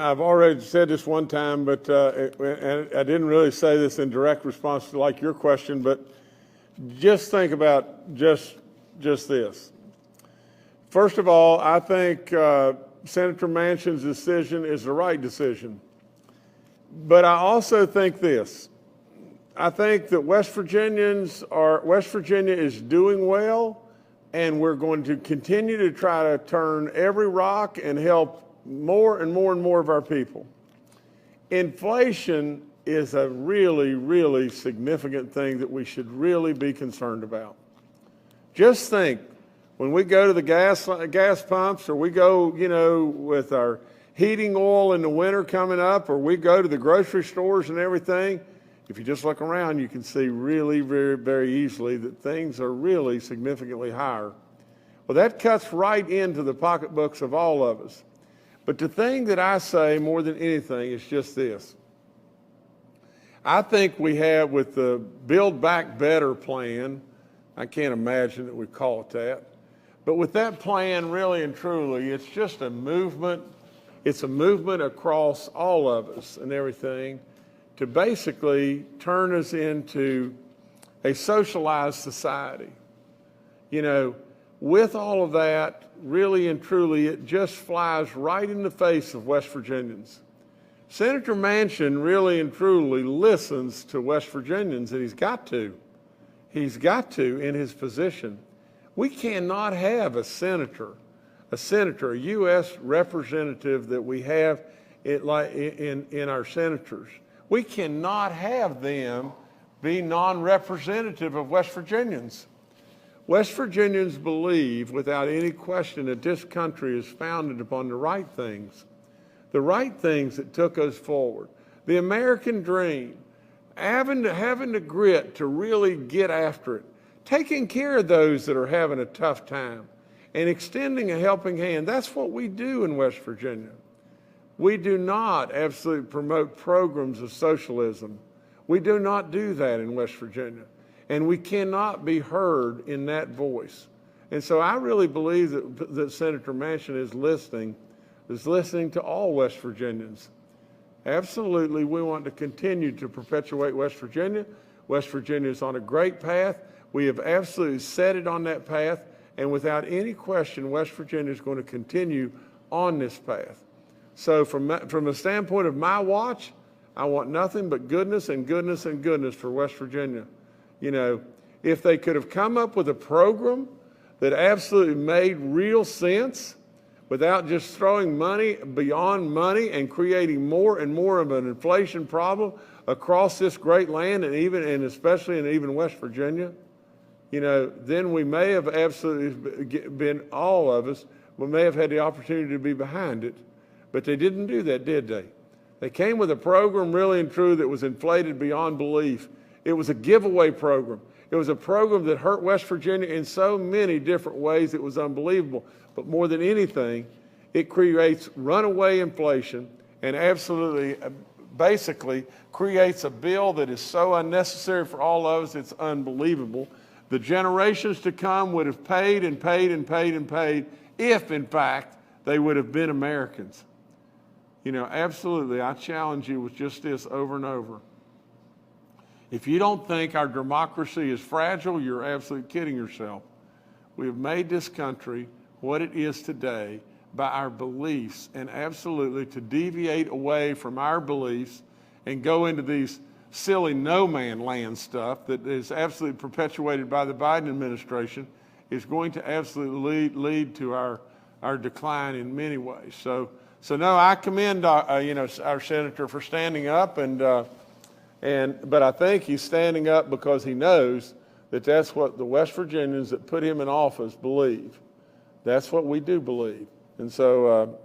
I've already said this one time, but and I didn't really say this in direct response to like your question, but just think about just this. First of all, I think Senator Manchin's decision is the right decision. But I also think this. I think that West Virginia is doing well, and we're going to continue to try to turn every rock and help more and more and more of our people. Inflation is a really, really significant thing that we should really be concerned about. Just think, when we go to the gas pumps, or we go, with our heating oil in the winter coming up, or we go to the grocery stores and everything, if you just look around, you can see really very, very easily that things are really significantly higher. Well, that cuts right into the pocketbooks of all of us. But the thing that I say more than anything is just this. I think we have, with the Build Back Better plan, I can't imagine that we call it that, but with that plan, really and truly, it's just a movement. It's a movement across all of us and everything to basically turn us into a socialized society. With all of that, really and truly, it just flies right in the face of West Virginians. Senator Manchin really and truly listens to West Virginians, and he's got to. He's got to in his position. We cannot have a senator, a U.S. representative that we have in our senators. We cannot have them be non-representative of West Virginians. West Virginians believe, without any question, that this country is founded upon the right things that took us forward. The American dream, having the grit to really get after it, taking care of those that are having a tough time, and extending a helping hand. That's what we do in West Virginia. We do not absolutely promote programs of socialism. We do not do that in West Virginia. And we cannot be heard in that voice. And so I really believe that Senator Manchin is listening to all West Virginians. Absolutely, we want to continue to perpetuate West Virginia. West Virginia is on a great path. We have absolutely set it on that path. And without any question, West Virginia is going to continue on this path. So from the standpoint of my watch, I want nothing but goodness and goodness and goodness for West Virginia. If they could have come up with a program that absolutely made real sense without just throwing money beyond money and creating more and more of an inflation problem across this great land, and especially in West Virginia, then we may have absolutely been, all of us, we may have had the opportunity to be behind it. But they didn't do that, did they? They came with a program really and true that was inflated beyond belief. It was a giveaway program. It was a program that hurt West Virginia in so many different ways it was unbelievable. But more than anything, it creates runaway inflation and absolutely, basically creates a bill that is so unnecessary for all of us, it's unbelievable. The generations to come would have paid and paid and paid and paid if, in fact, they would have been Americans. Absolutely, I challenge you with just this over and over. If you don't think our democracy is fragile, you're absolutely kidding yourself. We have made this country what it is today by our beliefs, and absolutely to deviate away from our beliefs and go into these silly no-man land stuff that is absolutely perpetuated by the Biden administration is going to absolutely lead to our decline in many ways. So no, I commend our senator for standing up, but I think he's standing up because he knows that that's what the West Virginians that put him in office believe. That's what we do believe. And so